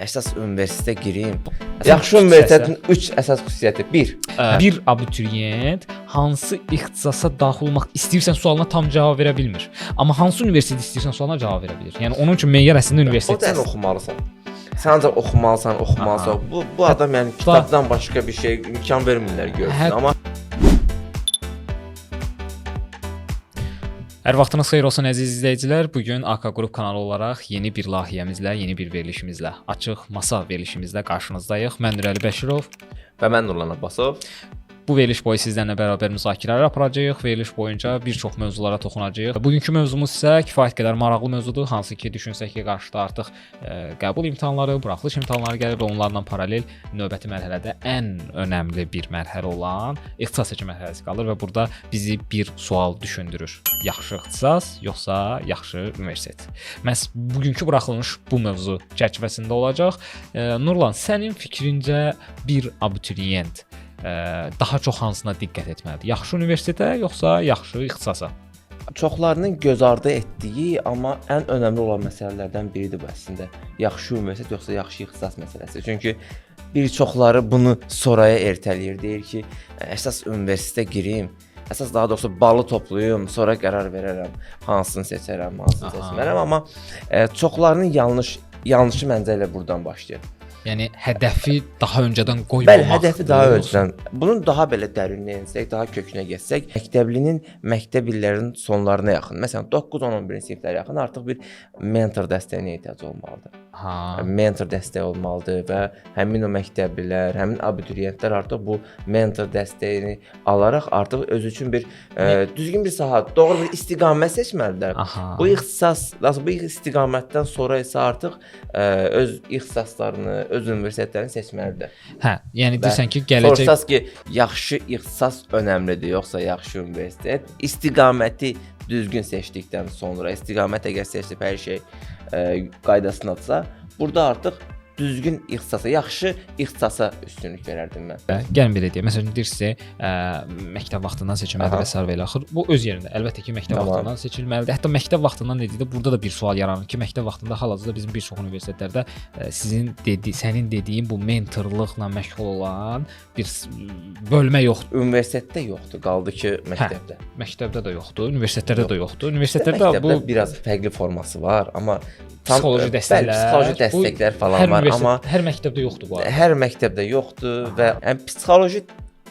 Əsas universitetə girim. Yaxşı universitetin 3 əsas xüsusiyyəti. 1. Bir abituriyent hansı ixtisasa daxil olmaq istəyirsən sualına tam cavab verə bilmir. Amma hansı universitet istəyirsən sualına cavab verə bilir. Yəni onun üçün meyar əslində O universitet. sən oxumalısan. Sən ancaq oxumalısan. Bu adam yəni kitabdan başqa bir şey imkan vermirlər görsün. Amma Hər vaxtınız xeyir olsun əziz izləyicilər. Bu gün AK Qrup kanalı olaraq yeni bir layihəmizlə, yeni bir verilişimizlə, açıq masa verilişimizlə qarşınızdayıq. Mən Nurəli Bəşirov və mən Nurlan Abbasov. Bu veriliş boyu sizlərlə bərabər müzakirələr aparacağıq. Veriliş boyunca bir çox mövzulara toxunacağıq. Bugünkü mövzumuz isə kifayət qədər maraqlı mövzudur. Hansı ki, düşünsək ki, qarşıda artıq qəbul imtahanları, buraxılış imtahanları gəlir və onlarla paralel növbəti mərhələdə ən önəmli bir mərhələ olan ixtisas seçim mərhələsi qalır və burada bizi bir sual düşündürür. Yaxşı ixtisas yoxsa yaxşı universitet? Məhz bugünkü buraxılış bu mövzu çərçivəsində olacaq. Nurlan, sənin fikrincə bir abituriyent daha çox hansına diqqət etməlidir? Yaxşı universitetə yoxsa yaxşı ixtisasa? Çoxlarının göz ardı etdiyi, amma ən önəmli olan məsələlərdən biridir bu əslində. Yaxşı universitet yoxsa yaxşı ixtisas məsələsi. Çünki bir çoxları bunu sonraya ertələyir. Deyir ki, əsas universitetə girim. Əsas daha doğrusu balı toplayım, sonra qərar verərəm, hansını seçərəm, hansını seçmərəm. Amma çoxlarının yanlışı məncə elə buradan başlayır. Yəni hədəfi daha öncədən qoymamaq. Bəli, hədəfi daha öncədən. Bunun daha belə dərinliyə ensək, daha kökünə getsək, məktəblinin məktəb illərinin sonlarına yaxın, məsələn 9-10-11-ci siniflərə yaxın artıq bir mentor dəstəyinə ehtiyac olmalıdır. Mentor dəstəyi olmalıdır və həmin o məktəblilər, həmin abituriyentlər artıq bu mentor dəstəyini alaraq artıq öz üçün bir düzgün bir sahə, doğru bir istiqamət seçməlidirlər. Bu ixtisas, bu istiqamətdən sonra isə artıq öz ixtisaslarını, öz universitetlərini seçməlidir. Hə, yəni deyirsən ki, gələcək Soruşsaz ki, yaxşı ixtisas önəmlidir yoxsa yaxşı universitet? İstiqaməti düzgün seçdikdən sonra, istiqamət əgər seçib hər şey qaydasınadsa, burada artıq düzgün ixtisasa, yaxşı ixtisasa üstünlük verərdim mən. Gəlin belə deyək. Məsələn, deyirsə, məktəb vaxtından seçilməlidir və sair və axır. Bu öz yerində. Əlbəttə ki, məktəb vaxtından seçilməlidir. Hətta məktəb vaxtından dedikdə burada da bir sual yaranır ki, məktəb vaxtında hal-hazırda bizim bir çox universitetlərdə sənin dediyin bu mentorluqla məşğul olan bir bölmə yoxdur. Universitetdə yoxdur, qaldı ki, məktəbdə. Məktəbdə də yoxdur, universitetlərdə də yoxdur. Universitetlərdə bu biraz fərqli forması var, amma psixoloji dəstəklər falan var. Amma hər məktəbdə yoxdur bu arada. Hər məktəbdə yoxdur və psixoloji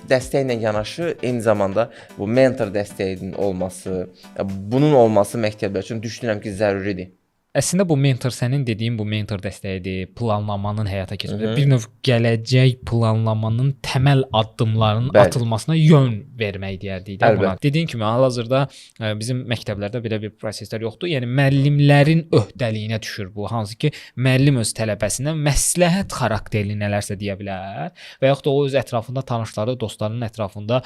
dəstəklə yanaşı eyni zamanda bu mentor dəstəyinin olması, bunun olması məktəblər üçün düşünürəm ki, zəruridir. Əslində bu mentor sənin dediyin bu mentor dəstəyidir, planlamanın həyata keçirilməsi, bir növ gələcək planlamanın təməl addımlarının atılmasına yön vermək deyərdik də buna. Dediyin kimi hal-hazırda bizim məktəblərdə belə bir proseslər yoxdur. Yəni müəllimlərin öhdəliyinə düşür bu. Hansı ki, müəllim öz tələbəsinə məsləhət xarakterli nələrsə deyə bilər və yaxud da o öz ətrafında tanışları, dostlarının ətrafında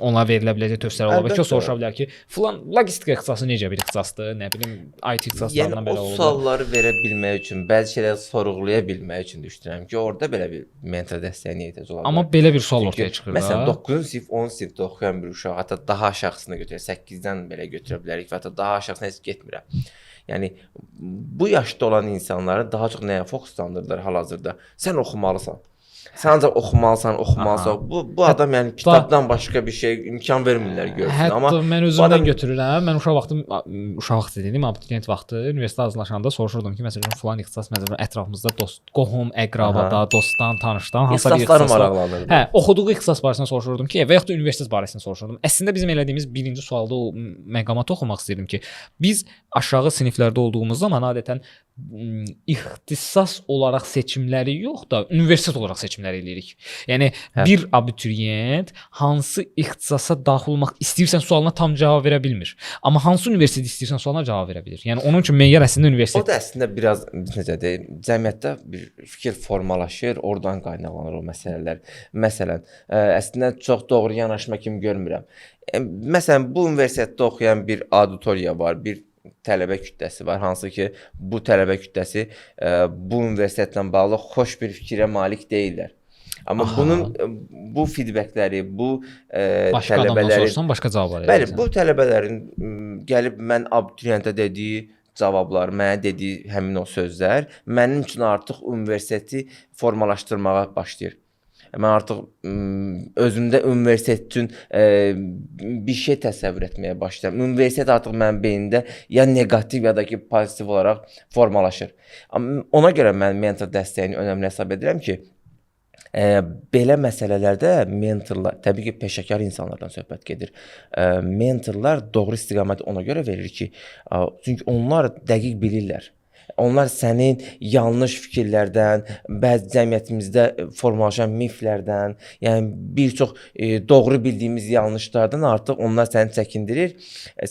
ona verilə biləcək tövsiyələr ola bilər ki, o soruşa bilər ki, filan logistika ixtisası necə bir ixtisasdır, nə bilim, IT ixtisaslarından o sualları verə bilmək üçün, bəzi şeyləri sorğulaya bilmək üçün düşünürəm ki, orada belə bir mentor dəstəyinə ehtiyac ola bilər. Amma belə bir sual ortaya çıxır da. Məsələn, 9-cu sinif, 10-cu sinifdə oxuyan bir uşaq, hətta daha aşağısına götürək, 8-dən belə götürə bilərik və hətta daha aşağısına heç getmirəm. Yəni bu yaşda olan insanları daha çox nəyə fokuslandırırlar hal-hazırda? Sən oxumalısan. Sən ancaq oxumalısan. Bu adam yəni kitabdan başqa bir şey imkan vermirlər görsün. Amma hətta mən özümdən götürürəm. Mən uşaq vaxtı dedim, abituriyent vaxtı universitetə hazırlaşanda soruşurdum ki, məsələn, filan ixtisas məsələn ətrafımızda dost, qohum, əqrabada, dostdan, tanışdan hansısa bir ixtisas maraqlanırdı. Hə, oxuduğu ixtisas barəsində soruşurdum ki, və yaxud da universitet barəsində soruşurdum. Əslində bizim elədiyimiz birinci sualda o məqama toxunmaq istəyirdim ki, biz aşağı siniflərdə olduğumuz zaman adətən ixtisas olaraq seçimləri yox da universitet olaraq seçimlər eləyirik. Yəni bir abituriyent hansı ixtisasa daxil olmaq istəyirsən sualına tam cavab verə bilmir. Amma hansı universitet istəyirsən sualına cavab verə bilir. Yəni onun üçün meyar əslində universitet. O da əslində biraz necə deyim, cəmiyyətdə bir fikir formalaşır, oradan qaynaqlanır o məsələlər. Məsələn, əslində çox doğru yanaşma kimi görmürəm. Məsələn, bu universitetdə oxuyan bir auditoriya var, bir tələbə kütləsi var, hansı ki, bu tələbə kütləsi bu universitetlə bağlı xoş bir fikrə malik deyirlər. Amma bu feedbackləri, bu başqa adamdan soruşsan başqa cavab var. Bəli, bu tələbələrin gəlib mən abituriyentə dediyi cavablar, mənə dediyi həmin o sözlər mənim üçün artıq universiteti formalaşdırmağa başlayır. Mən artıq özümdə universitet üçün bir şey təsəvvür etməyə başlayıram. Universitet artıq mənim beynimdə ya neqativ ya da ki pozitiv olaraq formalaşır. Ona görə mən mentor dəstəyini önəmli hesab edirəm ki, belə məsələlərdə mentorlar, təbii ki, peşəkar insanlardan söhbət gedir. Mentorlar doğru istiqaməti ona görə verir ki, çünki onlar dəqiq bilirlər. Onlar sənin yanlış fikirlərdən, bəzi cəmiyyətimizdə formalaşan miflərdən, yəni bir çox doğru bildiyimiz yanlışlardan artıq onlar səni çəkindirir,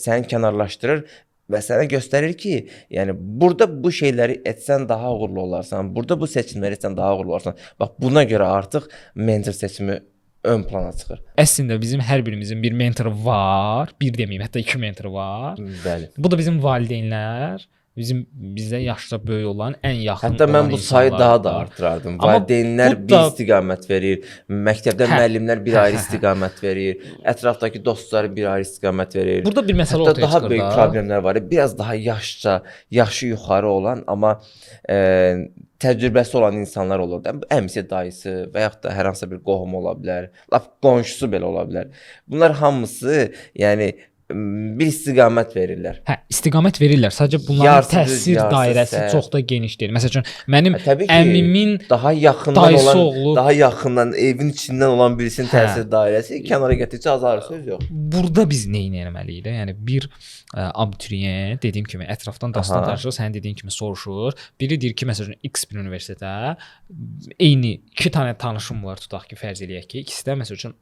səni kənarlaşdırır və sənə göstərir ki, yəni burada bu şeyləri etsən daha uğurlu olarsan, burada bu seçimləri etsən daha uğurlu olarsan. Bax, buna görə artıq mentor seçimi ön plana çıxır. Əslində bizim hər birimizin bir mentoru var, bir deməyim, hətta 2 mentoru var. Bəli. Bu da bizim valideynlər. Bizə yaşca böyük olan, ən yaxın hətta olan mən bu sayı insanlar daha da var. artırardım. Amma Valideynlər bu bir da- istiqamət verir, məktəbdə müəllimlər bir ayrı istiqamət verir, ətrafdakı dostları bir ayrı istiqamət verir. Burada bir məsələ Hətta ortaya daha çıxır böyük da. problemlər var. Biraz daha yaşı yuxarı olan, amma təcrübəsi olan insanlar olur da. Əmisi, dayısı və yaxud da hər hansı bir qohumu ola bilər, lap qonşusu belə ola bilər. Bunlar hamısı, yəni bir istiqamət verirlər. Hə, istiqamət verirlər. Sadəcə bunların Yarsız, təsir yarsız, dairəsi hə. çox da geniş deyil. Məsələn, mənim Təbii ki, əmimin daha yaxından dayısı olan, oğlu- daha yaxından evin içindən olan birisinin Hə. təsir dairəsi kənara gətirdikcə azalır, söz yox. burada biz nə etməliyik də? Yəni bir abituriyent dediyim kimi ətrafdan dastan Aha. danışır, sənin dediyin kimi soruşur. Biri deyir ki, məsələn, X bir universitetə eyni 2 dənə tanışım var, tutaq ki, fərz eləyək ki, ikisi də məsələn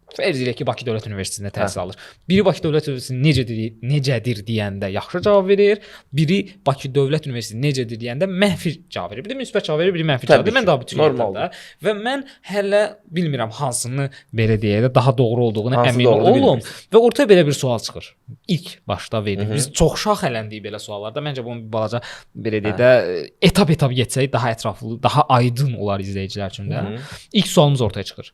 fərz eləyək ki, Bakı Dövlət Universitetində təhsil alır. Biri Bakı Dövlət Universiteti necədir deyəndə yaxşı cavab verir, biri Bakı Dövlət Universiteti necədir deyəndə mənfi cavab verir. Biri müsbət cavab verir, biri mənfi cavab verir. Mən də abituriyentam da və mən hələ bilmirəm hansını belə deyə də daha doğru olduğunu Hansı əmin doğru olum bilmirsən. və ortaya belə bir sual çıxır. İlk başda verdik. Biz çox şaxələndik belə suallarda. Məncə bunu bir balaca belə deyə də etap-etap getsək daha ətraflı, daha aydın olar izləyicilər üçün də. İlk sualımız ortaya çıxır.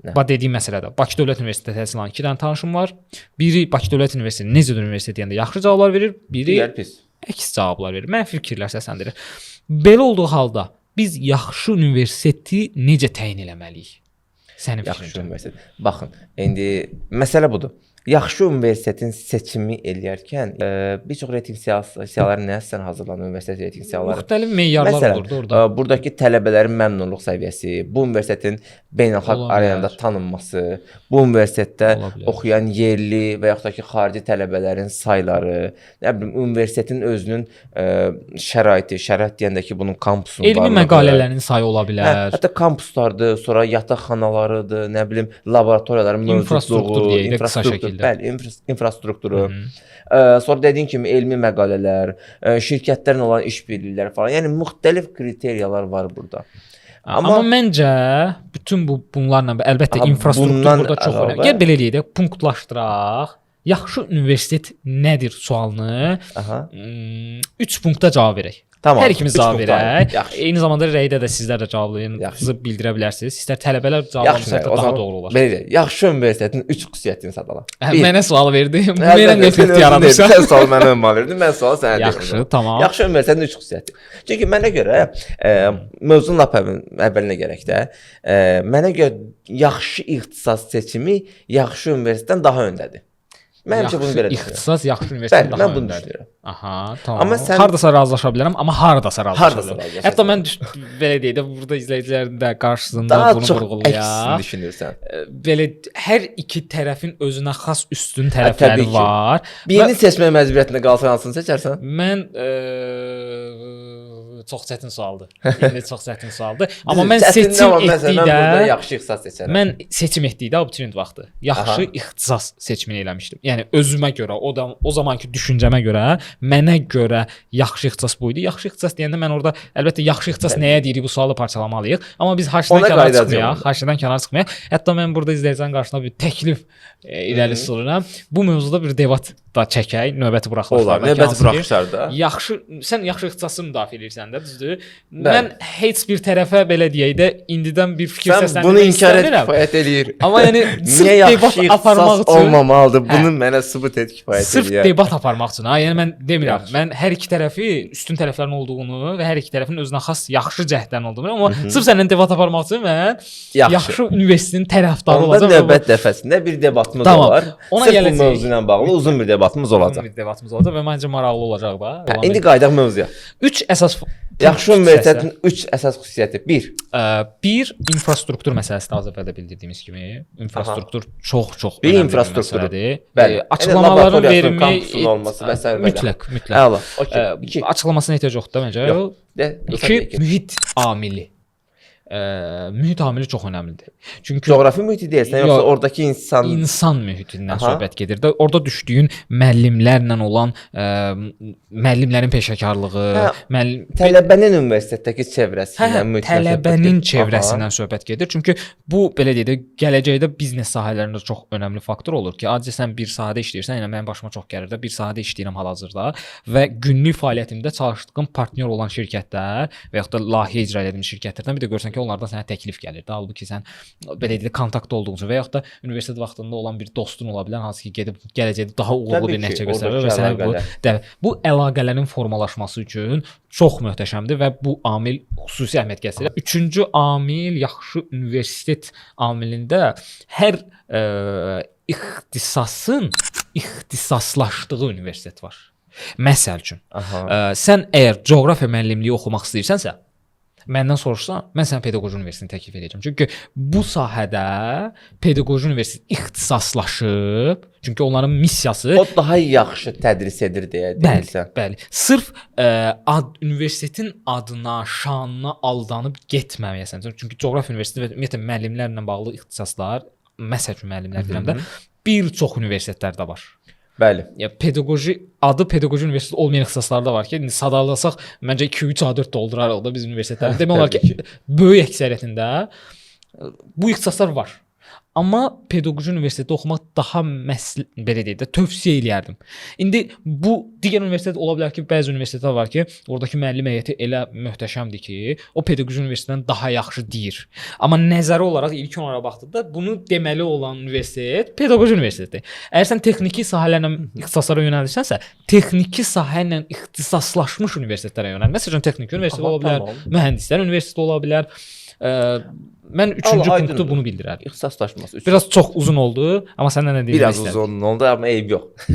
Bax dediyim məsələdə Bakı Dövlət Universitetində təhsil alan 2 dənə tanışım var. Biri Bakı Dövlət Universiteti necədir universitet deyəndə yaxşı cavablar verir, biri Digər pis. əks cavablar verir. Mənfi fikirlər səsləndirir. Belə olduğu halda biz yaxşı universiteti necə təyin eləməliyik? Sənin Yaxşı fikrincə. universitet. Baxın, indi məsələ budur. Yaxşı universitetin seçimi eləyərkən bir çox reytinq siyahıları nə sən hazırlanan universitet reytinq siyahıları. Müxtəlif meyarlar Məsələn, olurdu orada. buradakı tələbələrin məmnunluq səviyyəsi, bu universitetin beynəlxalq Ola bilər. arenada tanınması, bu universitetdə Ola bilər. oxuyan yerli və yaxud da ki, xarici tələbələrin sayları, nə bilim, universitetin özünün şərait deyəndə ki, bunun kampusunun Elmi varlığı, məqalələrin sayı ola bilər. hətta kampuslardır, sonra yataqxanalarıdır, nə bilim, laboratoriyaların İnfrastruktur mövcudluğu, deyək də qısa şəkildə. bəli, infrastrukturu. Sonra dediyim kimi elmi məqalələr, şirkətlərlə olan işbirlikləri falan. Yəni müxtəlif kriteriyalar var burada. Amma məncə bütün bunlarla əlbəttə Aha, infrastruktur bundan burada çox əlavə- önəmli. Gəl belə eləyək də, punktlaşdıraq. Yaxşı universitet nədir sualını Aha. 3 punktda cavab verək. Tamam. Hər ikimiz üç cavab punkt verək. alın. Yaxşı. Eyni zamanda rəydə də sizlər də cavablarınızı bildirə bilərsiniz. İstər tələbələr Yaxşı, cavablamasa o daha zaman doğru olar. Belə deyək, yaxşı universitetin 3 xüsusiyyətini sadala. Mənə sual verdi. Bu Hə, mənə sən nifrət özün yaradırsan. dedin, sən sualı mənə ünvan verdin, mən sualı sənə dedim. Yaxşı, tamam. Yaxşı universitetin 3 xüsusiyyəti. Çünki mənə görə mövzunun lap əvvəlinə gərək də, mənə görə yaxşı ixtisas seçimi yaxşı universitetdən daha öndədir. Mən həmişə bunu belə düşünürəm. İxtisas yaxşı universitet Bəli, daha mən bunu öndədir. düşünürəm. Aha, tamam. Amma sən- hardasa razılaşa bilərəm, amma hardasa razılaşa Hardasa bilərəm. razılaşa Hətta mən belə deyək də burada izləyicilərin də qarşısında Daha bunu çox vurğulayaq. əksini düşünürsən. Belə hər iki tərəfin özünə xas üstün təbii tərəfləri ki. var. Birini seçmək məcburiyyətində qalsan hansını seçərsən? Mən çox çətin sualdır. İndi çox çətin sualdır. Amma mən Çətin seçim amma məsələn, mən burada etdikdə yaxşı ixtisas seçərəm. mən seçim etdikdə abituriyent vaxtı yaxşı Aha. ixtisas seçimini eləmişdim. Yəni özümə görə, o zamanki düşüncəmə görə, mənə görə yaxşı ixtisas bu idi. Yaxşı ixtisas deyəndə mən orada əlbəttə yaxşı ixtisas nəyə deyirik bu sualı parçalamalıyıq. Amma biz haşdan Ona kənar qayıdacağıq çıxmayaq, onda. haşdan kənar çıxmayaq. Hətta mən burada izləyicinin qarşısına bir təklif irəli sürürəm. Bu mövzuda bir debat da çəkək, növbəti Olar. buraxılışlarda. Növbəti buraxışlarda. Sən yaxşı ixtisası müdafiə edirsən də, düzdür? Mən heç bir tərəfə belə deyək də indidən bir fikir Sən səsləndirmək bunu inkar et, istəmirəm. kifayət eləyir. Amma yəni Niyə sırf yaxşı debat aparmaq ixtisas üçün olmamalıdır? Bunu mənə sübut et, kifayət sırf eləyir. debat aparmaq üçün. Ha, yəni mən demirəm. Yaxşı. Mən hər iki tərəfi üstün tərəflərin olduğunu və hər iki tərəfin özünə xas yaxşı cəhdlərin olduğunu, amma sırf səndən debat aparmaq üçün mən yaxşı universitetin tərəfdarı Onda olacağam. növbət dəfəsində bir debatımız Tamam, olar. ona Sırf bu gələcəyik. mövzu ilə bağlı uzun bir debatımız olacaq. Bir debatımız olacaq və məncə maraqlı olacaq da. İndi qaydaq mövzuya. 3 əsas Yaxşı universitetin 3 əsas xüsusiyyəti. 1. Bir infrastruktur məsələsi də az əvvəldə bildirdiyimiz kimi, infrastruktur çox Bir önəmli infrastrukturu. məsələdir. Bəli. Açıqlamaların verimi kampusun olması və s. mütləq. Əla. Okay. 2. Açıqlamasına ehtiyac yoxdur da məncə. Yox. 2 mühit amili. Mühit amili çox önəmlidir. Çünki Coğrafi mühiti deyirsən, yoxsa oradakı insan mühitindən söhbət gedir də. Orada düşdüyün müəllimlərlə olan müəllimlərin peşəkarlığı, tələbənin universitetdəki çevrəsindən, tələbənin çevrəsindən söhbət gedir. Çünki bu belə deyək də gələcəkdə biznes sahələrində çox önəmli faktor olur ki, adicə sən bir sahədə işləyirsən, yəni mənim başıma çox gəlir də, bir sahədə işləyirəm hal-hazırda və günlük fəaliyyətimdə çalışdığım partnyor olan şirkətlər və yaxud da layihə icra etdiyim şirkətlərdən bir də görsən ki, onlardan sənə təklif gəlir də, halbuki sən belə deyək kontaktda olduğun üçün və yaxud da universitet vaxtında olan bir dostun ola bilər, hansı ki, gedib gələcəkdə daha uğurlu bir nəticə göstərir və sənə bu əlaqələrin formalaşması üçün çox möhtəşəmdir və bu amil xüsusi əhəmiyyət kəsb edir. Üçüncü amil yaxşı universitet amilində hər ixtisasın ixtisaslaşdığı universitet var. Məsəl üçün, sən əgər coğrafiya müəllimliyi oxumaq istəyirsənsə, məndən soruşsan, mən sənə pedaqoji universitetini təklif edəcəm. Çünki bu sahədə pedaqoji universitet ixtisaslaşıb, çünki onların missiyası o daha yaxşı tədris edir deyə deyirsən. Bəli. Sırf universitetin adına, şanına aldanıb getməməyəsən. Çünki coğrafiya universiteti və ümumiyyətlə müəllimlərlə bağlı ixtisaslar, məsəl üçün müəllimlər deyirəm də, bir çox universitetlərdə var. Bəli. Ya pedaqoji adı pedaqoji universitet olmayan ixtisaslar da var ki, indi sadalasaq məncə 2-3 A4 doldurarıq da biz universitetlərdə. Demək olar ki, böyük əksəriyyətində bu ixtisaslar var. Amma pedaqoji universitetdə oxumaq daha belə deyək də tövsiyə eləyərdim. İndi bu digər universitet ola bilər ki, bəzi universitetlər var ki, oradakı müəllim heyəti elə möhtəşəmdir ki, o pedaqoji universitetdən daha yaxşı deyir. Amma nəzəri olaraq ilk onlara baxdıqda bunu deməli olan universitet pedaqoji universitetdir. Əgər sən texniki sahələrlə ixtisaslara yönəlirsənsə, texniki sahə ilə ixtisaslaşmış universitetlərə yönəl. Məsələn, texniki universitet ola bilər, mühəndislər universiteti ola bilər. Mən üçüncü punktu bunu bildirərdim. İxtisaslaşması. Biraz çox uzun oldu, amma səndən nə deyim Biraz uzun oldu, amma eyb yox.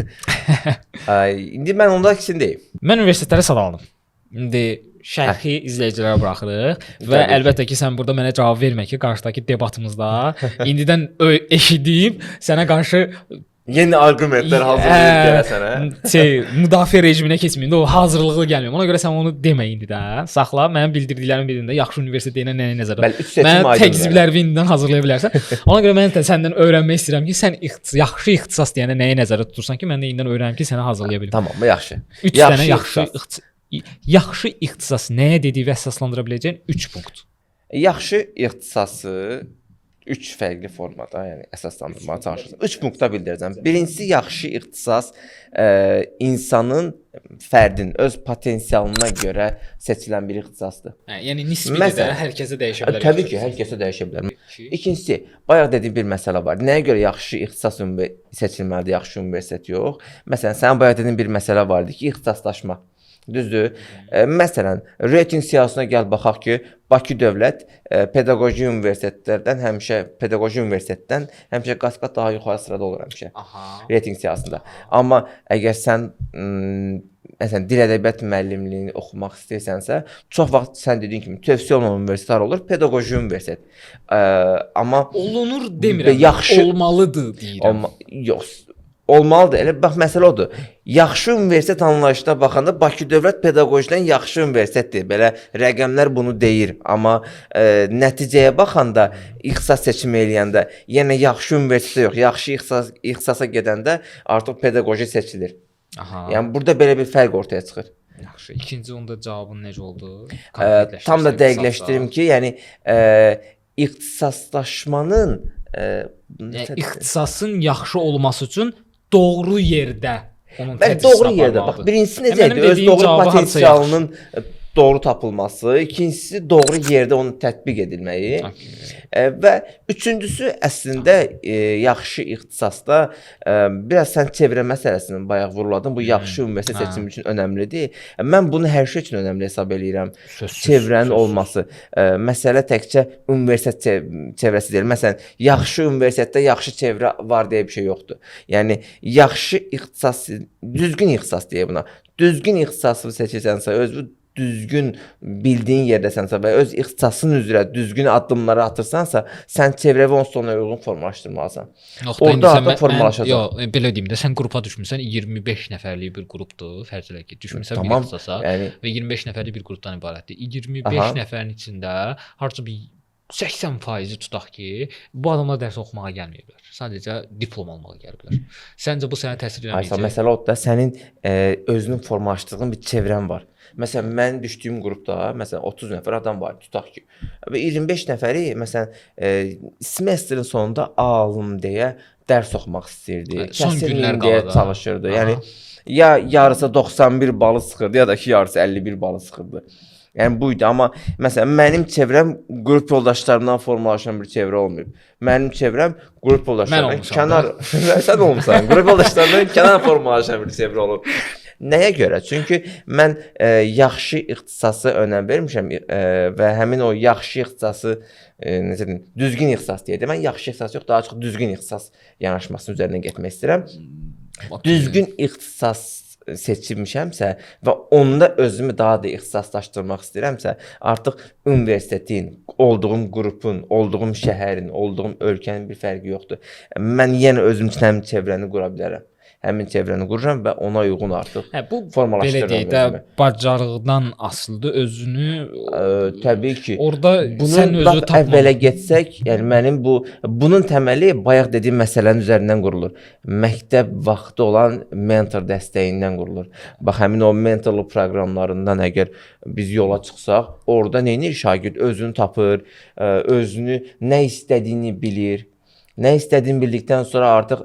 İndi mən onda ikisini deyim. Mən universitetlərə sadaladım. İndi şərhi izləyicilərə buraxırıq və əlbəttə ki, sən burada mənə cavab vermə ki, qarşıdakı debatımızda indidən eşidib sənə qarşı yeni arqumentlər hazırlayıb gələ sənə. Müdafiə rejiminə keçməyində o hazırlıqlı gəlməyim. Ona görə sən onu demə indi də. Saxla, mənim bildirdiklərimin birində yaxşı universitet deyilən nəyi nəzərdə. Bəli, 3 seçim aydındır. Mən təqziblərimi indidən hazırlaya bilərsən. Ona görə mən də səndən öyrənmək istəyirəm ki, sən yaxşı ixtisas deyəndə nəyi nəzərdə tutursan ki, mən də indidən öyrənim ki, səni hazırlaya bilim. Tamam, yaxşı. 3 dənə yaxşı ixtisas nəyə dediyi və əsaslandıra biləcəyin 3 punkt. Yaxşı ixtisası 3 fərqli formada, yəni əsaslandırmağa çalışırsan. 3 punktda bildirəcəm. Birincisi, yaxşı ixtisas insanın, fərdin öz potensialına görə seçilən bir ixtisasdır. Yəni nisbi də hər kəsə dəyişə bilər. Təbii ki, hər kəsə dəyişə bilər. İkincisi, bayaq dediyim bir məsələ var. Nəyə görə yaxşı ixtisas seçilməlidir, yaxşı universitet yox? Məsələn, sənin bayaq dediyin bir məsələ var idi ki, ixtisaslaşma. Düzdür? Məsələn, reyting siyahısına gəl baxaq ki, Bakı Dövlət pedaqoji universitetlərdən pedaqoji universitetdən həmişə qat-qat daha yuxarı sırada olur həmişə. Reyting siyahısında. Amma əgər sən məsələn dil ədəbiyyat müəllimliyini oxumaq istəyirsənsə, çox vaxt sən dediyin kimi tövsiyə olunan universitetlər olur, pedaqoji universitet. Amma olunur demirəm, yaxşı olmalıdır deyirəm. Yox. Olmalıdır. Elə bax məsələ odur. Yaxşı universitet anlayışına baxanda Bakı Dövlət Pedaqojidən yaxşı universitetdir. Belə rəqəmlər bunu deyir. Amma nəticəyə baxanda ixtisas seçimi eləyəndə yenə yaxşı universitet yox, yaxşı ixtisasa gedəndə artıq pedaqoji seçilir. Yəni burada belə bir fərq ortaya çıxır. Yaxşı. İkinci onda cavabın necə oldu? Tam da dəqiqləşdirim ki, yəni ixtisaslaşmanın ixtisasın yaxşı olması üçün doğru yerdə Onun Bəli, doğru yerdə. Bax, birincisi necə idi? Öz doğru potensialının doğru tapılması, ikincisi doğru yerdə onun tətbiq edilməyi və üçüncüsü əslində yaxşı ixtisasda biraz sən çevrə məsələsini bayaq vurguladın. Bu yaxşı universitet seçimi üçün önəmlidir. Mən bunu hər şey üçün önəmli hesab eləyirəm. Çevrənin olması. Məsələ təkcə universitet çevrəsi deyil. Məsələn, yaxşı universitetdə yaxşı çevrə var deyə bir şey yoxdur. Yəni yaxşı ixtisas, düzgün ixtisas deyə buna. Düzgün ixtisası seçirsənsə, özü düzgün bildiyin yerdəsənsə və öz ixtisasın üzrə düzgün addımları atırsansa, sən çevrə və onun sonuna uyğun formalaşdırmalısan. Orada artıq formalaşacaq. Yox, belə deyim də, sən qrupa düşmüsən, 25 nəfərlik bir qrupdur, fərz elə ki, düşmüsən bir ixtisasa və 25 nəfərlik bir qrupdan ibarətdir. 25 nəfərin içində harca bir 80% tutaq ki, bu adamlar dərs oxumağa gəlməyiblər. Sadəcə diplom almağa gəliblər. Səncə bu sənə təsir etməyəcək? Məsələ odur da, sənin özünün formalaşdırdığın bir çevrən var. Məsələn, mən düşdüyüm qrupda, məsələn, 30 nəfər adam var, tutaq ki. Və 25 nəfəri, məsələn, semestrin sonunda alım deyə dərs oxumaq istəyirdi. Kəsilməyim deyə çalışırdı. Yəni, ya yarısı 91 balı sıxırdı, ya da ki, yarısı 51 balı sıxırdı. Yəni buydu, amma məsələn mənim çevrəm qrup yoldaşlarımdan formalaşan bir çevrə olmayıb. Mənim çevrəm qrup yoldaşlarımdan kənar sən olmusan. Qrup yoldaşlarımdan kənar formalaşan bir çevrə olub. Nəyə görə? Çünki mən yaxşı ixtisası önəm vermişəm və həmin o yaxşı ixtisası necə deyim, düzgün ixtisas deyək. Mən yaxşı ixtisas yox, daha çox düzgün ixtisas yanaşmasının üzərinə getmək istəyirəm. Düzgün ixtisas seçilmişəmsə və onda özümü daha da ixtisaslaşdırmaq istəyirəmsə, artıq universitetin, olduğum qrupun, olduğum şəhərin, olduğum ölkənin bir fərqi yoxdur. Mən yenə özüm üçün həmin çevrəni qura bilərəm. Həmin çevrəni qururam və ona uyğun artıq formalaşdırıram. Belə deyək də, bacarıqdan asılıdır, özünü təbii ki. Orada sən özü tapmaq. Əvvələ getsək, yəni mənim bunun təməli bayaq dediyim məsələnin üzərindən qurulur. Məktəb vaxtı olan mentor dəstəyindən qurulur. Bax, həmin o mentorluq proqramlarından əgər biz yola çıxsaq, orada nə edir şagird? Özünü tapır, özünü nə istədiyini bilir. Nə istədiyini bildikdən sonra artıq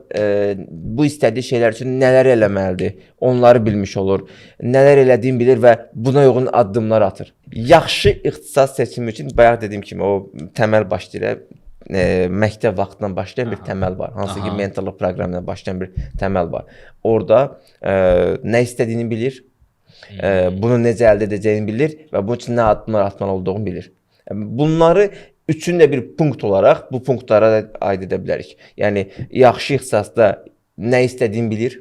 bu istədiyi şeylər üçün nələr eləməlidir, onları bilmiş olur. Nələr elədiyini bilir və buna uyğun addımlar atır. Yaxşı ixtisas seçimi üçün bayaq dediyim kimi o təməl başlayır. Məktəb vaxtından başlayan bir təməl var. Hansı ki, mentorluq proqramından başlayan bir təməl var. Orada nə istədiyini bilir, bunu necə əldə edəcəyini bilir və bunun üçün nə addımlar atmalı olduğunu bilir. Bunları üçün də bir punkt olaraq bu punktlara da aid edə bilərik. Yəni, yaxşı ixtisasda nə istədiyini bilir,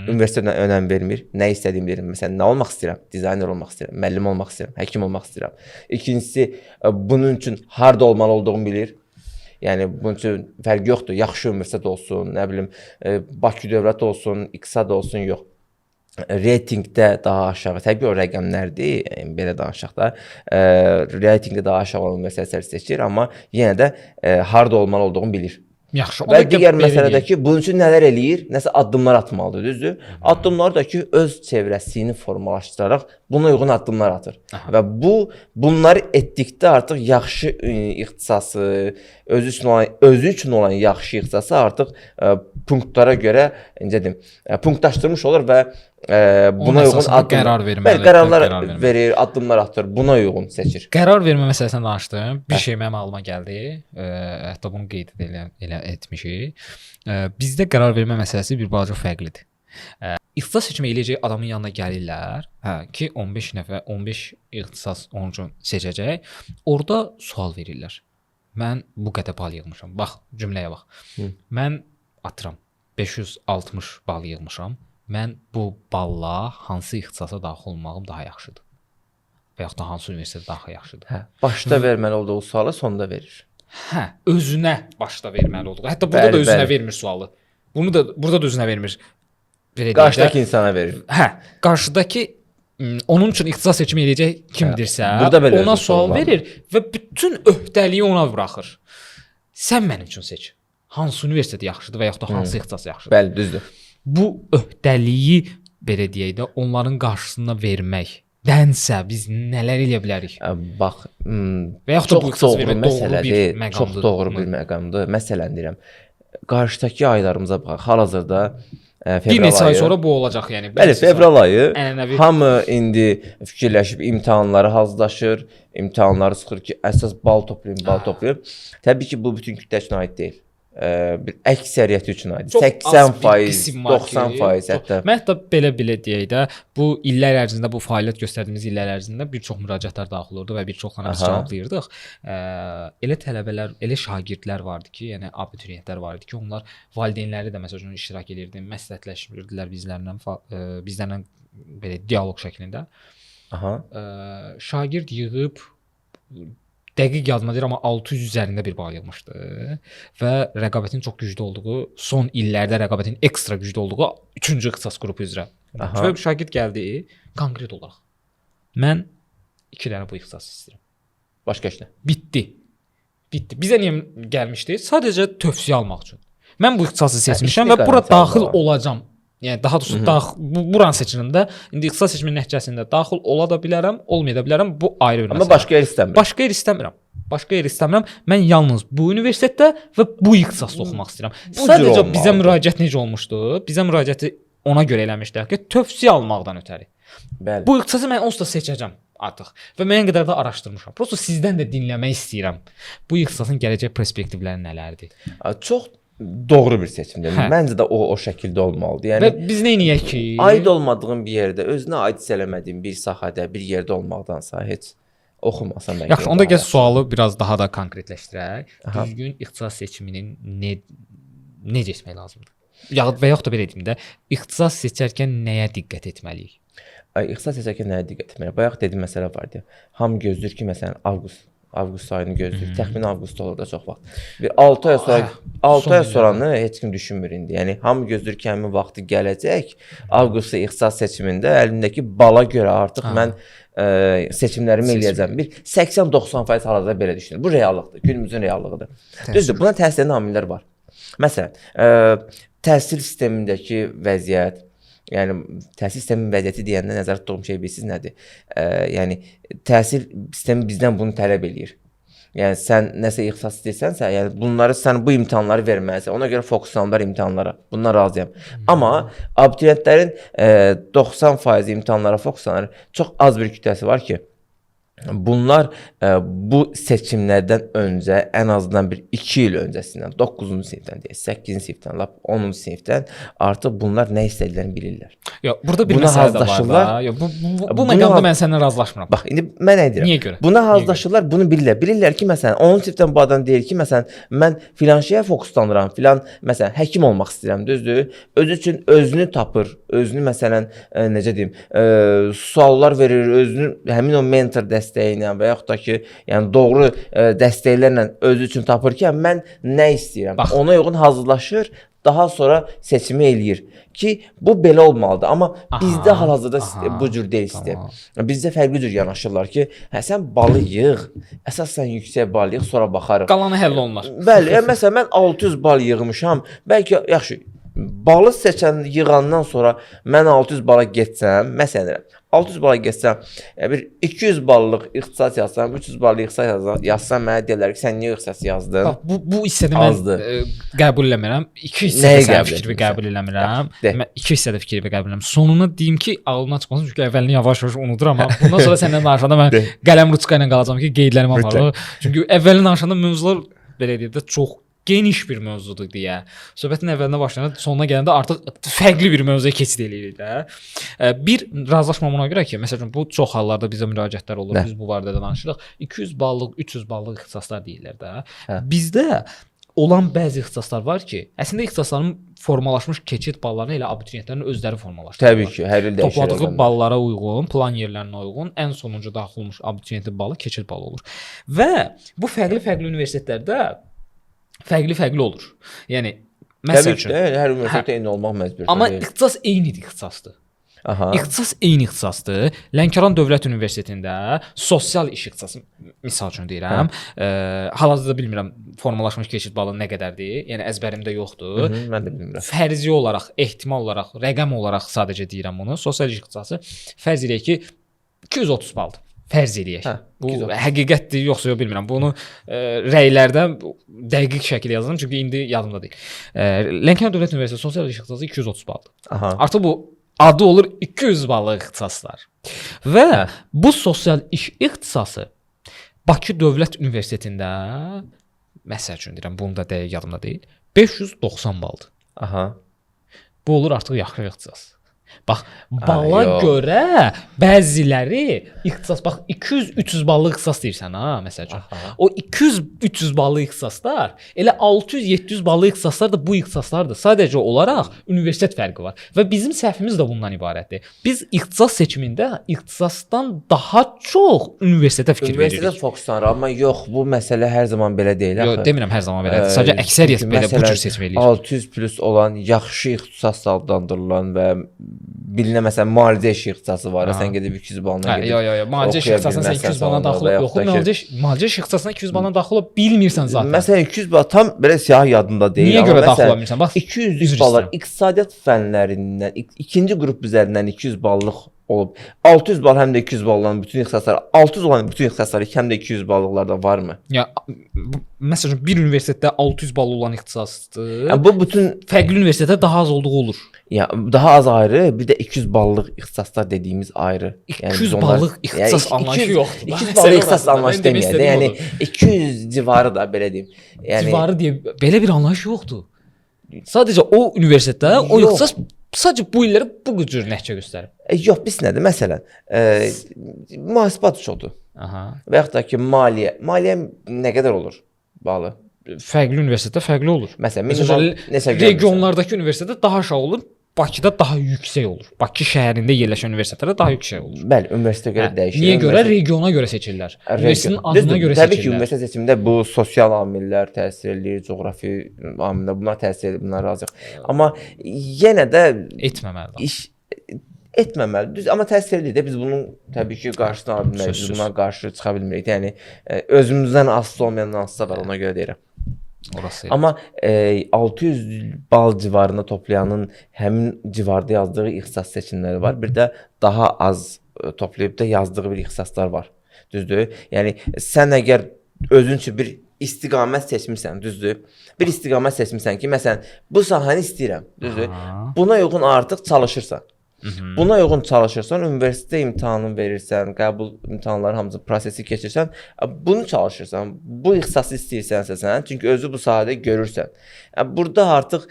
universitetə önəm vermir, nə istədiyini bilir. Məsələn, nə olmaq istəyirəm? Dizayner olmaq istəyirəm, müəllim olmaq istəyirəm, həkim olmaq istəyirəm. İkincisi, bunun üçün harda olmalı olduğunu bilir. Yəni, bunun üçün fərqi yoxdur. Yaxşı universitet olsun, nə bilim, Bakı Dövlət olsun, İqtisad olsun, yox. Reytingdə daha aşağı, təbii o rəqəmlərdir, belə danışaq da, reytingdə daha aşağı olan universitetləri seçir, amma yenə də harda olmalı olduğunu bilir. Yaxşı. Və digər məsələdə ki, bunun üçün nələr eləyir, nəsə addımlar atmalıdır, düzdür? Addımlar da ki, öz çevrəsini formalaşdıraraq buna uyğun addımlar atır. Və bunları etdikdə artıq yaxşı ixtisası, özü üçün olan yaxşı ixtisası artıq punktlara görə, necə deyim, punktlaşdırmış olur və buna uyğun qərarlar verir, addımlar atır, buna uyğun seçir. Qərar vermə məsələsindən danışdım. Bir şey mənim ağlıma gəldi. Hətta bunu qeyd etmişik. Bizdə qərar vermə məsələsi bir balaca fərqlidir. İxtisas seçimi eləyəcək adamın yanına gəlirlər, ki 15 nəfər, 15 ixtisas onun üçün seçəcək. Orada sual verirlər. Mən bu qədər bal yığmışam. Bax, cümləyə bax. Mən atıram 560 bal yığmışam. Mən bu balla hansı ixtisasa daxil olmağım daha yaxşıdır? Və yaxud da hansı universitetə daxil yaxşıdır? Başda verməli olduğu sualı sonda verir. Özünə başda verməli olduğu. Hətta burada da özünə vermir sualı. Burada da özünə vermir. Qarşıdakı insana verir. Qarşıdakı onun üçün ixtisas seçimi edəcək kimdirsə, ona sual verir və bütün öhdəliyi ona buraxır. Sən mənim üçün seç. Hansı universitet yaxşıdır və yaxud da hansı ixtisas yaxşıdır? Bəli, düzdür. Bu öhdəliyi, belə deyək də, onların qarşısına verməkdənsə biz nələr eləyə bilərik? Bax, və yaxud da bu ixtisas vermək doğru bir məqamdır. Çox doğru bir məqamdır. Məsələn deyirəm, qarşıdakı aylarımıza baxaq. Hal-hazırda Bir fevral neçə ay ayı. sonra bu olacaq yəni. Bəli, fevral ayı ənənəvi hamı indi fikirləşib imtahanlara hazırlaşır, imtahanları sıxır ki, əsas bal toplayım. Təbii ki, bu bütün kütlə üçün aid deyil. Bir əksəriyyəti üçün aid. Çox az bir 80%, qism var ki, 90% hətta. Mən hətta belə deyək də, bu illər ərzində, bu fəaliyyət göstərdiyimiz illər ərzində bir çox müraciətlər daxil olurdu və bir çoxlarına biz cavablayırdıq. Elə tələbələr, elə şagirdlər vardı ki, yəni abituriyentlər vardı ki, onlar valideynləri də məsələn iştirak edirdi, məsləhətləşirdilər bizlərlə belə dialoq şəklində. Şagird yığıb dəqiq yazma deyir, amma 600 üzərində bir bal yığmışdı və rəqabətin çox güclü olduğu, son illərdə rəqabətin ekstra güclü olduğu 3-cü ixtisas qrupu üzrə. Və şagird gəldi konkret olaraq. Mən 2 dənə bu ixtisası istəyirəm. Başqa işlə. Bitdi. Bizə niyə gəlmişdi? Sadəcə tövsiyə almaq üçün. Mən bu ixtisası seçmişəm və bura daxil olacağam. Yəni daha doğrusu buranı seçilimdə indi ixtisas seçiminin nəticəsində daxil ola da bilərəm, olmaya da bilərəm. Bu ayrı bir məsələ. Amma başqa yer istəmirəm. Başqa yer istəmirəm. Mən yalnız bu universitetdə və bu ixtisasda oxumaq istəyirəm. Sadəcə bizə müraciət necə olmuşdu? Bizə müraciəti ona görə eləmişdilər ki, tövsiyə almaqdan ötəri. Bəli. Bu ixtisası mən onsuz da seçəcəm artıq və müəyyən qədər də araşdırmışam. Prosta sizdən də dinləmək istəyirəm. Bu ixtisasın gələcək perspektivləri nələrdir? Çox doğru bir seçimdir. Məncə də o şəkildə olmalıdır. Yəni və biz nə edək ki, aid olmadığın bir yerdə, özünə aid hiss eləmədiyin bir sahədə, bir yerdə olmaqdansa heç oxumasan bəlkə. Yaxşı, onda gəl sualı biraz daha da konkretləşdirək. Düzgün ixtisas seçiminin necə etmək lazımdır? Və yaxud da belə deyim də, ixtisas seçərkən nəyə diqqət etməliyik? İxtisas seçərkən nəyə diqqət etməliyik? Bayaq dediyim məsələ var deyə. Hamı gözləyir ki, məsələn, avqust ayını gözləyir. Təxminən avqust olur da çox vaxt. Bir 6 ay sonranı heç kim düşünmür indi. Yəni hamı gözləyir ki, həmin vaxtı gələcək. Avqustda ixtisas seçimində əlimdəki bala görə artıq mən seçimlərimi eləyəcəm. Bir 80-90% hal-hazırda belə düşünür. Bu reallıqdır, günümüzün reallığıdır. Düzdür, buna təsir edən amillər var. Məsələn, təhsil sistemindəki vəziyyət, yəni təhsil sisteminin vəziyyəti deyəndə nəzərdə tutduğum şey bilirsiniz nədir? Yəni təhsil sistemi bizdən bunu tələb eləyir. Yəni sən nəsə ixtisas istəyirsənsə, yəni bunları sən bu imtahanları verməlisən. Ona görə fokuslanırlar imtahanlara. Bundan razıyam. Amma abituriyentlərin 90% imtahanlara fokuslanır. Çox az bir kütləsi var ki, bunlar bu seçimlərdən öncə ən azından bir 2 il öncəsindən 9-cu sinifdən deyək, 8-ci sinifdən, lap 10-cu sinifdən artıq bunlar nə istədiklərini bilirlər. Yox, burada bir məsələ də var da. Yox, bu məqamda mən səninlə razılaşmıram. Bax, indi mən nə deyirəm? Niyə görə? Buna hazırlaşırlar, bunu bilirlər. Bilirlər ki, məsələn, 10-cu sinifdən bu adam deyir ki, məsələn, mən filan şeyə fokuslanıram, filan, məsələn, həkim olmaq istəyirəm, düzdür? Özü üçün özünü tapır, özünü məsələn, necə deyim, suallar verir, özünü həmin o mentor dəstəyi ilə və yaxud da ki, yəni doğru dəstəklərlə özü üçün tapır ki, mən nə istəyirəm? Bax, ona uyğun hazırlaşır, daha sonra seçimi eləyir ki, bu belə olmalıdır. Amma bizdə hal-hazırda bu cür deyil sistem. Bizdə fərqli cür yanaşırlar ki, sən balı yığ, əsas sən yüksək bal yığ, sonra baxarıq. Qalanı həll olunur. Bəli, məsələn, mən 600 bal yığmışam, bəlkə yaxşı, balı yığandan sonra mən 600 bala getsəm, məsələn, 600 bala getsəm, bir 200 ballıq ixtisas yazsam, 300 ballıq ixtisas yazsam, mənə deyirlər ki, sən niyə ixtisas yazdın? Bax, bu hissədə mən qəbul eləmirəm. 2 hissədə sənin fikrimi qəbul eləmirəm. Mən 2 hissədə fikrimi qəbul eləmirəm. Sonuna deyim ki, ağlımdan çıxmasın, çünki əvvəlini yavaş-yavaş unuduram, amma bundan sonra səndən danışanda mən qələm ruçka ilə qalacağam ki, qeydlərimi aparım. Çünki əvvəlini danışanda mövzular belə deyək də çox geniş bir mövzudur deyə. Söhbətin əvvəlinə başlayanda sonuna gələndə artıq fərqli bir mövzuya keçid eləyirik də. Bir razılaşmamına görə ki, məsələn bu çox hallarda bizə müraciətlər olur. Biz bu barədə danışırıq. 200 ballıq, 300 ballıq ixtisaslar deyirlər də. Bizdə olan bəzi ixtisaslar var ki, əslində ixtisasların formalaşmış keçid ballarını elə abituriyentlərin özləri formalaşdırırlar. Təbii ki, hər il dəyişir. Topladığı ballara uyğun, plan yerlərinə uyğun ən sonuncu daxil olmuş abituriyentin balı keçid balı olur. Və bu fərqli universitetlərdə fərqli olur. Yəni məsəl üçün hər universitetdə eyni olmaq məcburiyyəti. Amma ixtisas eyni ixtisasdır. İxtisas eyni ixtisasdır. Lənkəran Dövlət Universitetində sosial iş ixtisası misal üçün deyirəm. Hal-hazırda bilmirəm formalaşmış keçid balı nə qədərdir. Yəni əzbərimdə yoxdur. Mən də bilmirəm. Fərzi olaraq, ehtimal olaraq, rəqəm olaraq sadəcə deyirəm bunu. Sosial iş ixtisası fərz edək ki 230 baldır. Fərz eləyək. Hə, Bu 230. həqiqətdir yoxsa yox bilmirəm. Bunu rəylərdə dəqiq şəkildə yazdım çünki indi yadımda deyil. Lənkəran Dövlət Universiteti sosial iş ixtisası 230 baldır. Aha. Artıq bu adı olur 200 ballıq ixtisaslar. Və bu sosial iş ixtisası Bakı Dövlət Universitetində məsəl üçün deyirəm, bunu da dəqiq yadımda deyil. 590 baldır. Aha. Bu olur artıq yaxşı ixtisas. Bax, bala yox. görə bəziləri ixtisas bax 200-300 ballıq ixtisas deyirsən ha, məsəl üçün. Aha. O 200-300 ballıq ixtisaslar, elə 600-700 ballıq ixtisaslar da bu ixtisaslardır. Sadəcə olaraq universitet fərqi var və bizim səhvimiz də bundan ibarətdir. Biz ixtisas seçimində ixtisasdan daha çox universitetə fikir Universitetə veririk. fokuslanır, amma yox, bu məsələ hər zaman belə deyil axı. Yox, demirəm hər zaman belədir. Sadəcə əksəriyyət belə bu cür seçim eləyir. 600 plus olan yaxşı ixtisas adlandırılan və bilinə məsələn müalicə işi ixtisası var. Sən gedib 200 balına gedib. Yox, müalicə işi ixtisasına sən 200 balına daxil ol. Yox, müalicə işi ixtisasına 200 balına daxil ola bilmirsən zaten. Məsələn 200 bal tam belə siyah yadında deyil. Niyə görə daxil ola bilmirsən? Bax 200 ballar iqtisadiyyat fənlərindən ikinci qrup üzərindən 200 ballıq olub 600 bal həm də 200 bal olan bütün ixtisaslar 600 olan bütün ixtisaslar həm də 200 ballıqlarda varmı? Ya məsələn bir universitetdə 600 bal olan ixtisasdır. Yəni bu bütün Fərqli universitetdə daha az olduğu olur. ya daha az ayrı, bir də 200 ballıq ixtisaslar dediyimiz ayrı. 200 ballıq ixtisas anlayışı yoxdur. 200 ballıq ixtisas anlayışı deməyək də, yəni 200 civarı da belə deyim. Yəni civarı deyə belə bir anlayış yoxdur. Sadəcə o universitetdə o ixtisas sadəcə bu illəri bu cür nəticə göstərir. Yox, biz nədir? Məsələn, mühasibat çoxdur. Aha. Və yaxud da ki, maliyyə nə qədər olur balı? Fərqli universitetdə fərqli olur. Məsələn, Məsələn, regionlardakı universitetdə daha aşağı olur, Bakıda daha yüksək olur. Bakı şəhərində yerləşən universitetlərdə daha yüksək olur. Bəli, universitetə görə dəyişir. Niyə görə? Regiona görə seçirlər. Universitetin adına görə seçirlər. Təbii ki, universitet seçimində bu sosial amillər təsir eləyir, coğrafi amillər, bunlar təsir edir, bunlar razıyıq. Amma yenə də etməməlidir. İş etməməli. Düz, amma təsir edir də biz bunun təbii ki, qarşısını ala bilmərik. Biz buna qarşı çıxa bilmirik. Yəni özümüzdən asılı olmayan nüanslar var, ona görə deyirəm. Orası. Amma 600 bal civarında toplayanın həmin civarda yazdığı ixtisas seçimləri var. Bir də daha az toplayıb da yazdığı bir ixtisaslar var. Düzdür? Yəni sən əgər özün üçün bir istiqamət seçmisən, düzdür? Bir istiqamət seçmisən ki, məsələn, bu sahəni istəyirəm, düzdür? Buna uyğun artıq çalışırsan. Buna uyğun çalışırsan, universitet imtahanını verirsən, qəbul imtahanları hamısı prosesi keçirsən, bunu çalışırsan, bu ixtisası istəyirsənsə sən, çünki özü bu sahədə görürsən. Burada artıq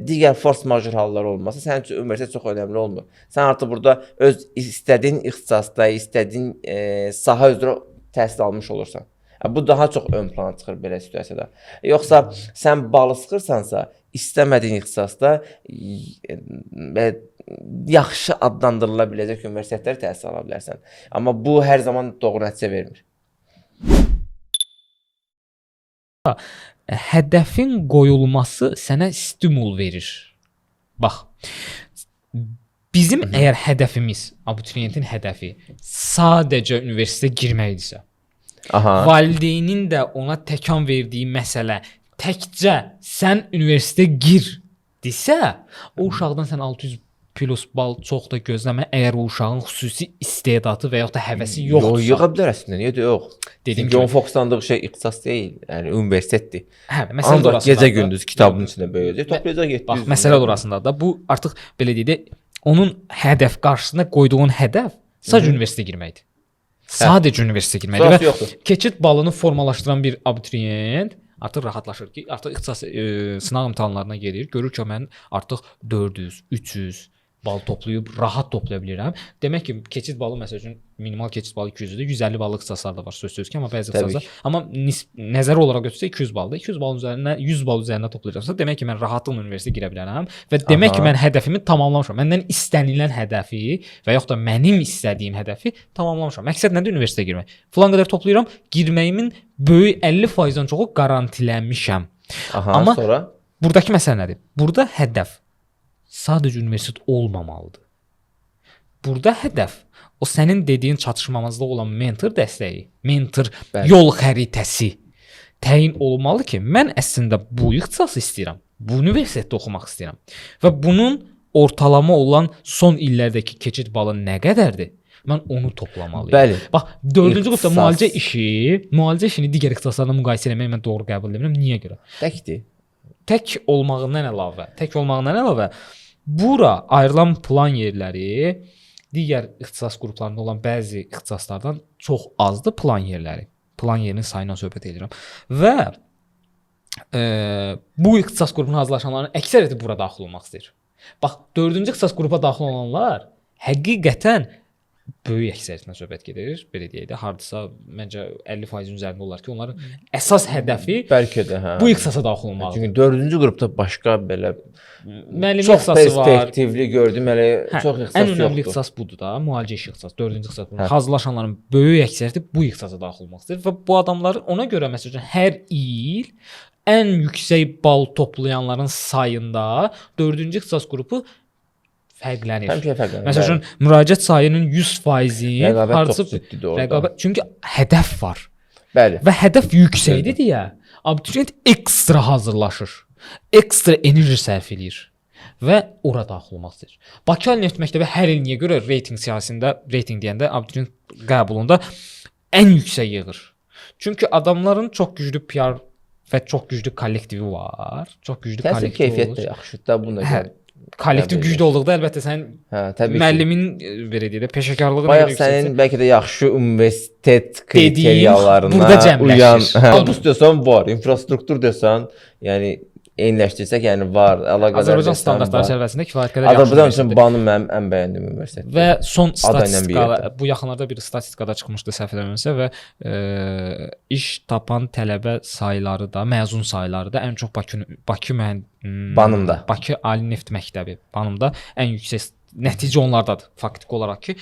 digər force majeure hallar olmasa, sənin üçün universitet çox önəmli olmur. Sən artıq burada öz istədiyin ixtisasda, istədiyin sahə üzrə təhsil almış olursan. Bu daha çox ön plana çıxır belə situasiyada. Yoxsa sən balı sıxırsansa, istəmədiyin ixtisasda yaxşı adlandırıla biləcək universitetlər təhsil ala bilərsən. Amma bu hər zaman doğru nəticə vermir. Hədəfin qoyulması sənə stimul verir. Bax, bizim əgər hədəfimiz, abituriyentin hədəfi sadəcə universitetə girməkdirsə, valideynin də ona təkan verdiyi məsələ təkcə sən universitetə gir desə, o uşaqdan sən 600 plus bal çox da gözləmə, əgər o uşağın xüsusi istedadı və yaxud da həvəsi yoxdursa. Yığa bilər əslində, niyə də yox? Dediyim kimi, onun fokuslandığı şey ixtisas deyil, yəni universitetdir. Hə, məsələ orasında gecə gündüz kitabın içində böyüyəcək, toplayacaq 700. Bax, məsələ orasında da bu artıq belə deyək də, onun hədəf qarşısına qoyduğun hədəf sadəcə universitetə girməkdir. Sadəcə universitetə girməkdir və keçid balını formalaşdıran bir abituriyent artıq rahatlaşır ki, artıq ixtisas sınaq imtahanlarına gedir, görür ki, mən artıq 400, 300 bal toplayıb rahat toplaya bilirəm. Demək ki, keçid balı məsəl üçün minimal keçid balı 200-dür. 150 ballıq ixtisaslar da var söz ki, amma bəzi ixtisaslar. Amma nəzəri olaraq götürsək 200 baldır. 200 balın üzərinə 100 bal üzərinə toplayacaqsa, demək ki, mən rahatlıqla universitetə girə bilərəm və demək ki, mən hədəfimi tamamlamışam. Məndən istənilən hədəfi və yaxud da mənim istədiyim hədəfi tamamlamışam. Məqsəd nədir universitetə girmək? Filan qədər toplayıram, girməyimin böyük 50%-dən çoxu qarantilənmişəm. Amma sonra buradakı məsələ nədir? Burada hədəf sadəcə universitet olmamalıdır. Burada hədəf o sənin dediyin çatışmamazlıq olan mentor dəstəyi, mentor yol xəritəsi təyin olmalı ki, mən əslində bu ixtisası istəyirəm, bu universitetdə oxumaq istəyirəm və bunun ortalama olan son illərdəki keçid balı nə qədərdir? Mən onu toplamalıyam. Bəli. Bax, 4-cü qrupda İxtisas. müalicə işini digər ixtisaslarla müqayisə etməyi mən doğru qəbul edirəm. Niyə görə? Təkdir. Tək olmağından əlavə bura ayrılan plan yerləri digər ixtisas qruplarında olan bəzi ixtisaslardan çox azdır plan yerləri. Plan yerinin sayından söhbət edirəm. Və bu ixtisas qrupuna hazırlaşanların əksəriyyəti bura daxil olmaq istəyir. Bax, 4-cü ixtisas qrupa daxil olanlar həqiqətən böyük əksəriyyətinə söhbət gedir. Belə deyək də, hardasa məncə 50%-in üzərində olar ki, onların əsas hədəfi Bəlkə də, hə. bu ixtisasa daxil olmaqdır. Çünki 4-cü qrupda başqa belə Müəllim çox ixtisası var. perspektivli gördüm, elə çox ixtisas Ən önəmli yoxdur. ixtisas budur da, müalicə işi ixtisası, 4-cü ixtisas. Hə. Hazırlaşanların böyük əksəriyyəti bu ixtisasa daxil olmaq istəyir və bu adamları ona görə məsələn hər il ən yüksək bal toplayanların sayında 4-cü ixtisas qrupu fərqlənir. Həmişə fərqlənir. Məsələn, müraciət sayının 100%-i Rəqabət çox ciddidir orada. Rəqabət, çünki hədəf var. Bəli. Və hədəf yüksəkdir deyə abituriyent ekstra hazırlaşır. Ekstra enerji sərf eləyir və ora daxil olmaq istəyir. Bakı Ali Neft Məktəbi hər il niyə görə reytinq siyahısında, reytinq deyəndə abituriyent qəbulunda ən yüksək yığır? Çünki adamların çox güclü PR və çox güclü kollektivi var. Çox güclü Təhsil kollektiv keyfiyyəti olur. də yaxşıdır da bunda Hə, gəlir. kollektiv güclü olduqda əlbəttə sən Hə, təbii ki. müəllimin belə deyək də peşəkarlığını Bayaq sənin bəlkə də yaxşı universitet kriteriyalarına burada cəmləşir. uyan, kampus desən var, infrastruktur desən, yəni eyniləşdirsək, yəni var, əlaqədar Azərbaycan desən standartları var. çərçivəsində kifayət qədər yaxşı Azərbaycan üçün universitetdir. Banı mənim ən bəyəndiyim universitetdir. Və son Adı ilə bir statistika, yerdə. bu yaxınlarda bir statistikada çıxmışdı səhv eləmirəmsə və iş tapan tələbə sayları da, məzun sayları da ən çox Banımda. Bakı Ali Neft Məktəbi Banımda ən yüksək nəticə onlardadır faktiki olaraq ki,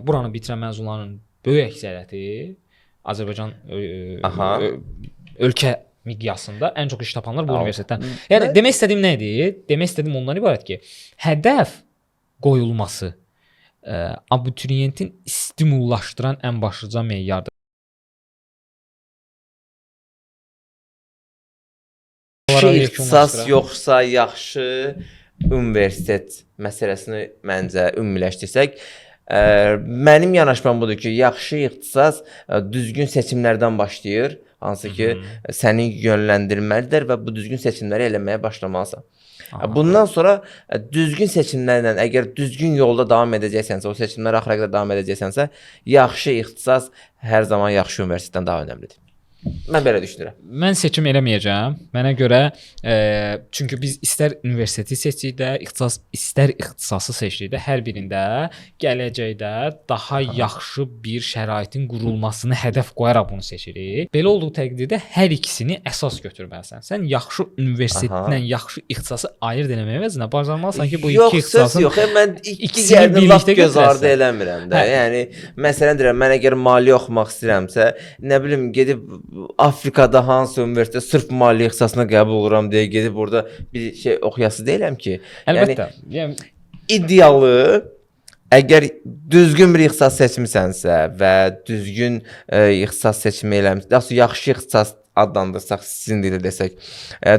buranı bitirən məzunların böyük əksəriyyəti Azərbaycan ölkə miqyasında ən çox iş tapanlar bu universitetdən. Yəni demək istədiyim nə idi? Demək istədiyim ondan ibarət ki, hədəf qoyulması abituriyentin stimullaşdıran ən başlıca meyardır. Yaxşı ixtisas yoxsa yaxşı universitet məsələsini məncə ümumiləşdirsək, mənim yanaşmam budur ki, yaxşı ixtisas düzgün seçimlərdən başlayır, hansı ki, səni yönləndirməlidir və bu düzgün seçimləri eləməyə başlamalısan. Bundan sonra düzgün seçimlərlə, əgər düzgün yolda davam edəcəksənsə, o seçimlər axıra qədər davam edəcəksənsə, yaxşı ixtisas hər zaman yaxşı universitetdən daha önəmlidir. Mən belə düşünürəm. Mən seçim eləməyəcəm. Mənə görə çünki biz istər universiteti seçdikdə, istər ixtisası seçdikdə hər birində gələcəkdə daha yaxşı bir şəraitin qurulmasını hədəf qoyaraq bunu seçirik. Belə olduğu təqdirdə hər ikisini əsas götürməlisən. Sən yaxşı universitetlə yaxşı ixtisası ayırd eləməyə əvəzinə bacarmalısan ki, bu iki ixtisasın yox, mən iki gərini lap göz ardı eləmirəm də. Yəni məsələn deyirəm, mən əgər maliyyə oxumaq istəyirəmsə, nə bilim gedib Afrikada hansı universitet sırf maliyyə ixtisasına qəbul oluram deyə gedib orada bir şey oxuyası deyiləm ki. Əlbəttə. Yəni idealı əgər düzgün bir ixtisas seçmisənsə və düzgün ixtisas seçimi eləmisən, yaxşı ixtisas adlandırsaq, sizin dildə desək,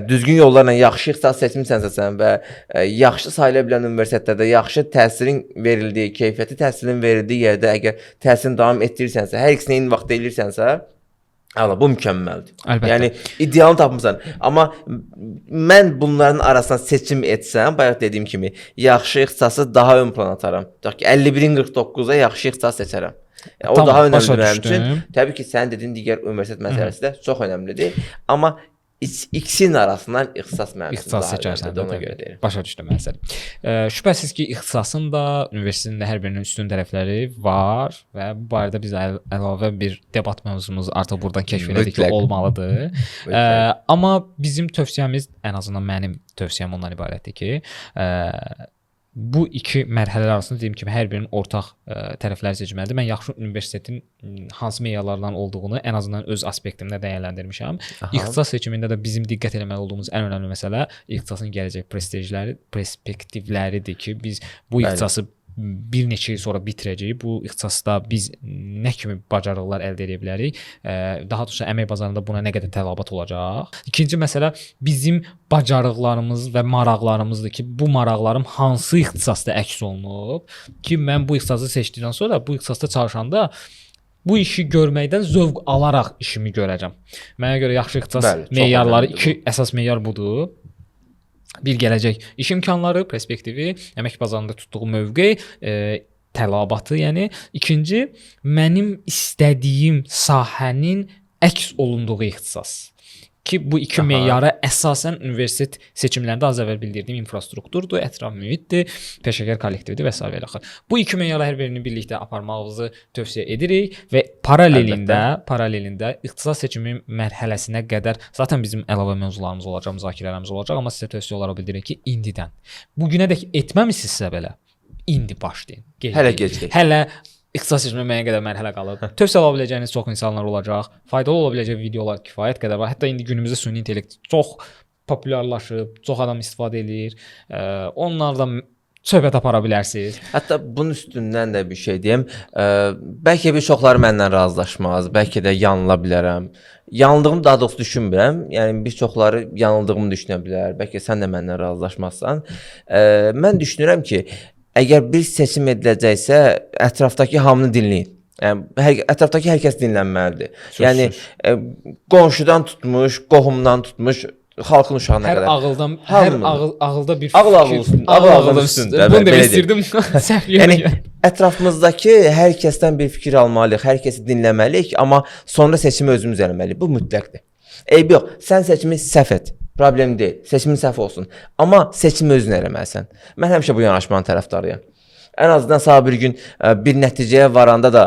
düzgün yollarla yaxşı ixtisas seçmisənsə sən və yaxşı sayıla bilən universitetlərdə yaxşı təhsilin verildiyi, keyfiyyətli təhsilin verildiyi yerdə əgər təhsilini davam etdirirsənsə, hər ikisini eyni vaxt eləyirsənsə, bu mükəmməldir. Əlbəttə. Yəni idealını tapmısan. Amma mən bunların arasından seçim etsəm, bayaq dediyim kimi, yaxşı ixtisası daha ön plana atarım. Tutaq ki, 51-in 49-a yaxşı ixtisas seçərəm. O Tamam, daha önəmlidir başa mənim üçün. düşdüm. Təbii ki, sənin dediyin digər universitet məsələsi də çox önəmlidir. Amma ikisinin arasından ixtisas mənim üçün İxtisas daha seçərsən önəmlidir, də ona təbii. görə deyirəm. Başa düşdüm məsələ. Şübhəsiz ki, ixtisasın da, universitetin də hər birinin üstün tərəfləri var və bu barədə biz əlavə bir debat mövzumuz artıq buradan kəşf elədik ki, olmalıdır. Amma bizim tövsiyəmiz, ən azından mənim tövsiyəm ondan ibarətdir ki, bu iki mərhələlər arasında dediyim kimi hər birinin ortaq tərəfləri seçməlidir. Mən yaxşı universitetin hansı meyarlardan olduğunu ən azından öz aspektimdə dəyərləndirmişəm. İxtisas seçimində də bizim diqqət etməli olduğumuz ən önəmli məsələ ixtisasın gələcək prestijləri, perspektivləridir ki, biz bu ixtisası bir neçə il sonra bitirəcəyik. Bu ixtisasda biz nə kimi bacarıqlar əldə edə bilərik? Daha doğrusu əmək bazarında buna nə qədər tələbat olacaq? İkinci məsələ bizim bacarıqlarımız və maraqlarımızdır ki, bu maraqlarım hansı ixtisasda əks olunub ki, mən bu ixtisası seçdikdən sonra bu ixtisasda çalışanda bu işi görməkdən zövq alaraq işimi görəcəm. Mənə görə yaxşı ixtisas meyarları, iki əsas meyar budur. Bir gələcək iş imkanları, perspektivi, əmək bazarında tutduğu mövqe, tələbatı, yəni ikinci mənim istədiyim sahənin əks olunduğu ixtisas. Ki bu iki meyara əsasən universitet seçimlərində az əvvəl bildirdiyim infrastrukturdur, ətraf mühitdir, peşəkar kollektivdir və s. və ilaxır. Bu iki meyara hər birini birlikdə aparmağınızı tövsiyə edirik və paralelində ixtisas seçimi mərhələsinə qədər zaten bizim əlavə mövzularımız olacaq, müzakirələrimiz olacaq, amma sizə tövsiyə olaraq bildiririk ki, indidən. Bu günədək etməmisinizsə belə, indi başlayın. Hələ gec deyil. Hələ ixtisas seçimə müəyyən qədər mərhələ qalıb. Tövsiyə ala biləcəyiniz çox insanlar olacaq. Faydalı ola biləcək videolar kifayət qədər var. Hətta indi günümüzdə süni intellekt çox populyarlaşıb, çox adam istifadə edir. Onlardan söhbət apara bilərsiniz. Hətta bunun üstündən də bir şey deyim. Bəlkə bir çoxları məndən razılaşmaz, bəlkə də yanıla bilərəm. Yanıldığımı daha doğrusu düşünmürəm. Yəni bir çoxları yanıldığımı düşünə bilər. Bəlkə sən də məndən razılaşmazsan. Mən düşünürəm ki, əgər bir seçim ediləcəksə, ətrafdakı hamını dinləyin. Yəni ətrafdakı hər kəs dinlənməlidir. Yəni qonşudan tutmuş, qohumdan tutmuş, xalqın uşağına qədər. Hər ağılda bir fikir. Ağıl üstündə. Bunu demək istirdim. Səhv yəni ətrafımızdakı hər kəsdən bir fikir almalıyıq, hər kəsi dinləməliyik, amma sonra seçimi özümüz eləməliyik. Bu mütləqdir. Eybi yox, sən seçimi səhv et. Problem deyil. Seçimin səhv olsun. Amma seçimi özün eləməlisən. Mən həmişə bu yanaşmanın tərəfdarıyam. Ən azından sabah bir gün bir nəticəyə varanda da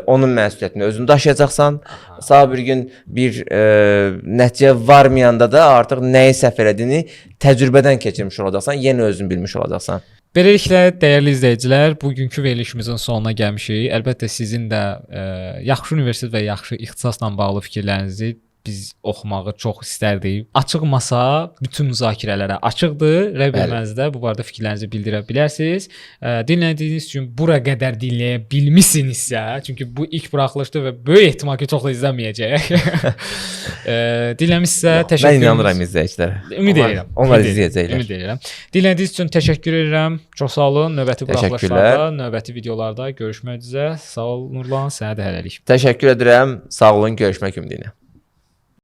onun məsuliyyətini özün daşıyacaqsan. Sabah bir gün bir nəticəyə varmayanda da artıq nəyi səhv elədiyini təcrübədən keçirmiş olacaqsan, yenə özün bilmiş olacaqsan. Beləliklə, dəyərli izləyicilər, bugünkü verilişimizin sonuna gəlmişik. Əlbəttə sizin də yaxşı universitet və yaxşı ixtisasla bağlı fikirlərinizi biz oxumağı çox istərdik. Açıq masa bütün müzakirələrə açıqdır. Rəbimizdə bu barədə fikirlərinizi bildirə bilərsiniz. Dinlədiyiniz üçün bura qədər dinləyə bilmisinizsə, çünki bu ilk buraxılışdır və böyük ehtimal ki, çox da izləməyəcək. Dinləmişsə təşəkkür edirəm. Mən inanıram izləyicilərə. Ümid edirəm. Onlar izləyəcəklər. Ümid edirəm. Dinlədiyiniz üçün təşəkkür edirəm. Çox sağ olun. Növbəti buraxılışlarda, növbəti videolarda görüşmək üzrə. Sağ ol Nurlan, sənə də hələlik. Təşəkkür edirəm. Sağ olun, görüşmək ümidi ilə.